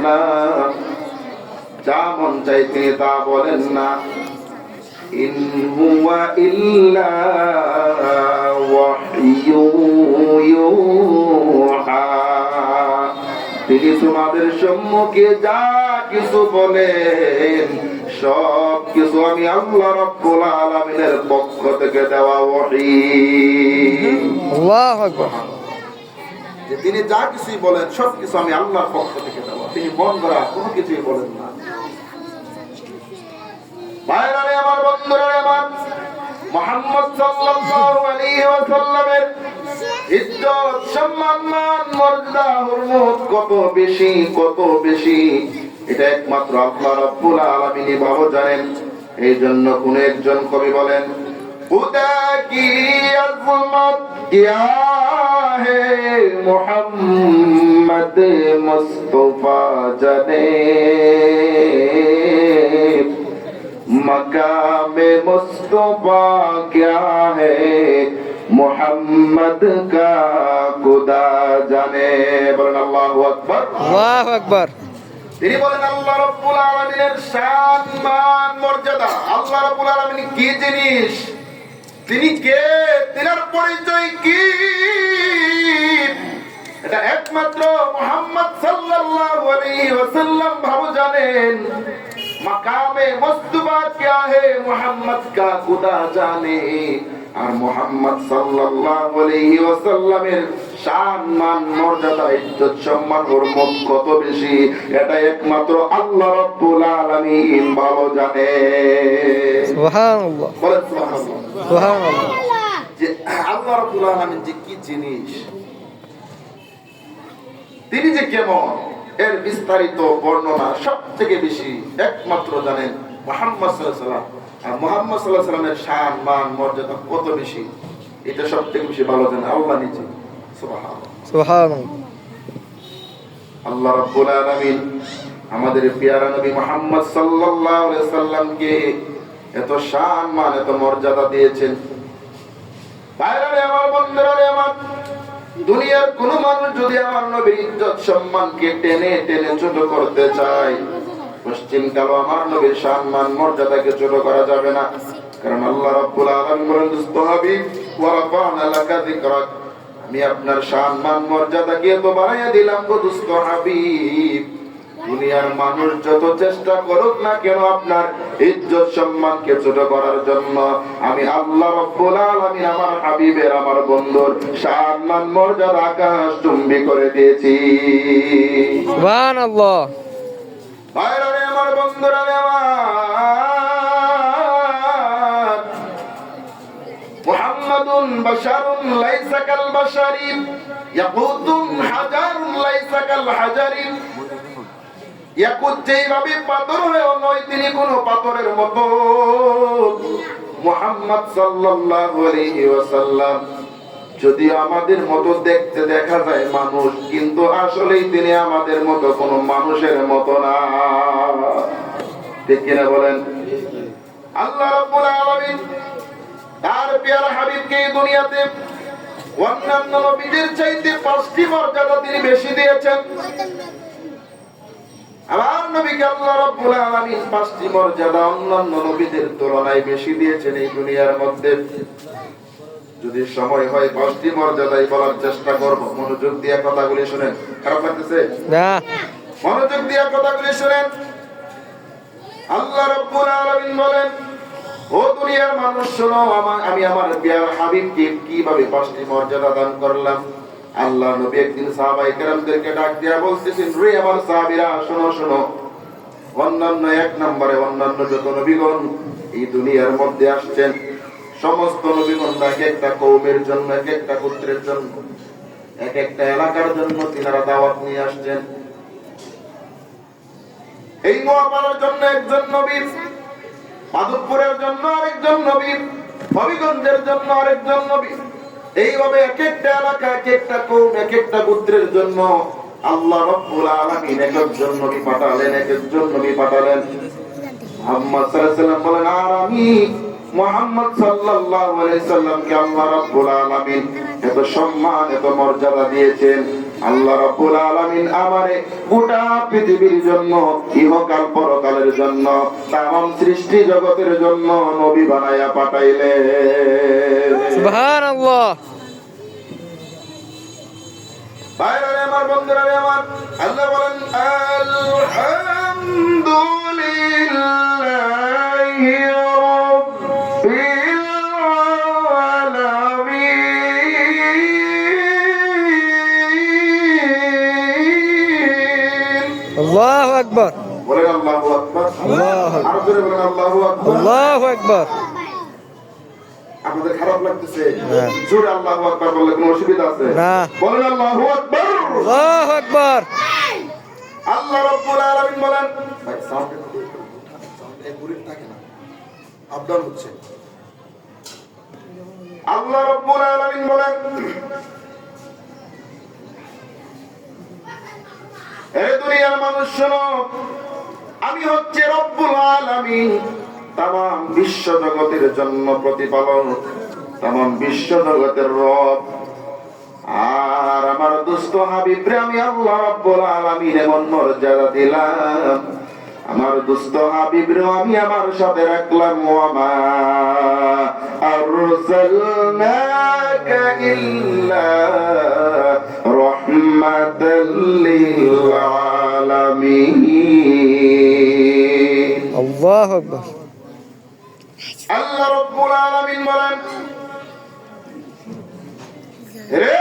না, যা মন চাই তিনি তা বলেন না। ইন হুয়া ইল্লা ওয়াহয়ু ইউহা, তিনি তোমাদের সম্মুখে যা কিছু বলেন সব কিছু আমি আল্লাহ রাব্বুল আলামিনের পক্ষ থেকে দেওয়া ওহী। আল্লাহু আকবার। যে তিনি যা কিছুই বলেন সব কিছু আমি আল্লাহর পক্ষ থেকে দেওয়া, তিনি মন গড়া কোনো কিছুই বলেন না। ভাইরারে আমার, বন্ধুরা আমার, মুহাম্মদ সাল্লাল্লাহু আলাইহি ওয়াসাল্লামের ইজ্জত, সম্মান, মান, মর্যাদা, হুরমত কত বেশি, কত বেশি, এটা একমাত্র আল্লাহ রাব্বুল আলামিনই ভালো জানেন। এই জন্য কোন একজন কবি বলেন, খুদা কি আজমত কিয়া হে মুহাম্মদ মুস্তাফা জানে, मकामे मुस्तफा क्या है मोहम्मद का खुदा जाने। বলেন আল্লাহু আকবার। আল্লাহু আকবার। তিনি বলেন আল্লাহ রাব্বুল আলামিনের শান, মান, মর্যাদা, আল্লাহ রাব্বুল আলামিন কি জিনিস, তিনি কে, তিনার পরিচয় কি, এটা একমাত্র মুহাম্মদ সাল্লাল্লাহু আলাইহি ওয়াসাল্লাম ভালো জানেন। মাকামে মুস্তাফা क्या है মোহাম্মদ का खुदा জানে। আর মুহাম্মদ সাল্লাল্লাহু আলাইহি ওয়াসাল্লামের শান, মান, মর্যাদা, ইজ্জত, সম্মান, হুরমত কত বেশি, এটা একমাত্র আল্লাহ রাব্বুল আলামিন ভালো জানে। সুবহানাল্লাহ। বলেন সুবহানাল্লাহ। সুবহানাল্লাহ। যে আল্লাহ রাব্বুল আলামিন যে কি জিনিস, তিনি যে কেমন, এর বিস্তারিত বর্ণনা সবথেকে বেশি একমাত্র জানেন মুহাম্মদ সাল্লাল্লাহু আলাইহি ওয়াসাল্লাম। আর মুহাম্মদ সাল্লাল্লাহু আলাইহি ওয়াসাল্লামের শান, মান, মর্যাদা কত বেশি, এটা সবথেকে বেশি ভালো জানেন আল্লাহ নিজে। সুবহানাল্লাহ। সুবহানাল্লাহ। আল্লাহ রাব্বুল আলামিন আমাদের প্রিয় নবী মুহাম্মদ সাল্লাল্লাহু আলাইহি ওয়াসাল্লামকে এত শান, মান, এত মর্যাদা দিয়েছেন। ভাইরা আমার, বন্ধুরা আমার, দুনিয়ার কোন মানুষ যদি আমার নবীর ইজ্জত, সম্মানকে টেনে টেনে ছোট করতে চায়, পশ্চিম কালো আমার নবীর সম্মান, মর্যাদাকে ছোট করা যাবে না। কারণ আল্লাহ রাব্বুল আলামিন বলেন, দুস্ত হাবিব ওয়া রাফা'না লাকা যিকরাক, আমি আপনার সম্মান, মর্যাদাকে তো বাড়াইয়া দিলাম গো দুস্ত হাবিব। দুনিয়ার মানুষ যত চেষ্টা করুক না কেন আপনার ইজ্জত, সম্মানকে ছোট করার জন্য, আমি আল্লাহ রাব্বুল আলামিন আমার হাবিবের, আমার বন্ধুর সম্মান, মর্যাদা আকাশচুম্বী করে দিয়েছি। সুবহানাল্লাহ। ভাইরা রে আমার, বন্ধুরা রে আমার, মুহাম্মাদুন বাশারুন লাইসা কাল বাশারি, ইয়াকুতুন হাজারুন লাইসা কাল হাজারি। ইয়াকুত যেভাবে পাথর হয়ে নয়, তিনি কোনো পাথরের মতো। মুহাম্মদ সাল্লাল্লাহু আলাইহি ওয়াসাল্লাম যদি আমাদের মতো দেখতে দেখা যায় মানুষ, কিন্তু আসলেই তিনি আমাদের মতো কোনো মানুষের মতো না। ঠিক কিনা বলেন? আল্লাহ রাব্বুল আলামিন তার প্রিয় হাবিবকে দুনিয়াতে অন্যান্য নবীদের চাইতে 5টি মর্যাদা তিনি বেশি দিয়েছেন। আমার নবীকে আল্লাহ রাব্বুল আলামিন 5টি মর্যাদা অন্যান্য নবীদের তুলনায় বেশি দিয়েছেন এই দুনিয়ার মধ্যে। যদি সময় হয় 5টি মর্যাদাই বলার চেষ্টা করব। মনোযোগ দিয়ে কথাগুলি শুনেন। খারাপ লাগতেছে না? মনোযোগ দিয়ে কথাগুলি শুনেন। আল্লাহ রাব্বুল আলামিন বলেন, ও দুনিয়ার মানুষ শোনো, আমি আমার প্রিয় হাবিবকে কিভাবে 5টি মর্যাদা দান করলাম। আল্লাহ নবী একদিন সাহাবায়ে কেরামদেরকে ডাক দিয়া বলতেছেন, রে আমার সাহাবীরা শোনো শোনো, অন্যান্য 1 নম্বরে অন্যান্য যত নবীগণ এই দুনিয়ার মধ্যে আসছেন, সমস্ত নবীগণ এক একটা কওমের জন্য, এক একটা গোত্রের জন্য, এক একটা এলাকার জন্য তিনারা দাওয়াত নিয়ে আসছেন। এই নোয়াপাড়ার জন্য একজন নবী, মাধবপুরের জন্য আরেকজন নবী, হবিগঞ্জের জন্য আরেকজন নবী, এইভাবে এক একটা এলাকা, এক একটা কওম, এক একটা গোত্রের জন্য আল্লাহ রাব্বুল আলামিন এক একজন নবী পাঠালেন, এক একজন নবী পাঠালেন। মুহাম্মদ সাল্লাল্লাহু আলাইহি ওয়াসাল্লাম বলেন, আর আমি মুহাম্মদ সাল্লাল্লাহু আলাইহি ওয়াসাল্লামকে আল্লাহ রাব্বুল আলামিন এত সম্মান, এত মর্যাদা দিয়েছেন। আল্লাহ রাব্বুল আলামিন আমারে গোটা পৃথিবীর জন্য ইহকাল পরকালের জন্য তামাম সৃষ্টি জগতের জন্য নবী বানায়া পাঠাইলেন। সুবহানাল্লাহ। ভাইরা রে আমার, বন্ধুরা রে আমার, আল্লাহ বলেন আলহামদুলিল্লাহি রাব্বিল আলামিন। আল্লাহু আকবার। বলেন আল্লাহু আকবার। আল্লাহু আকবার। আরো জোরে বলেন আল্লাহু আকবার। আল্লাহু আকবার। আপনাদের খারাপ লাগতেছে? না। জোরে আল্লাহু আকবার বললে কোনো অসুবিধা আছে? না। বলেন আল্লাহু আকবার। আল্লাহু আকবার। আল্লাহ রাব্বুল আলামিন বলেন, ভাই সাউন্ড একুরেট থাকে না, আপ ডাউন হচ্ছে। আল্লাহ রাব্বুল আলামিন বলেন, হে দুনিয়ার মানুষ শোনো, আমি হচ্ছে রব্বুল আলামিন, তামাম বিশ্ব জগতের জন্য প্রতিপালক, তামাম বিশ্ব জগতের রব। আর আমার দুস্থ হাবিবরে আমি আল্লাহ রাব্বুল আলামিন এমন মর্যাদা দিলাম, আমার দুস্থ হাবিবরে আমি আমার সাথে রাখলাম। ওয়ামা আরসালনাকা ইল্লা রাহমাতাল লিল আলামিন। আল্লাহু আকবার। আল্লাহ রাব্বুল আলামিন বলেন, রে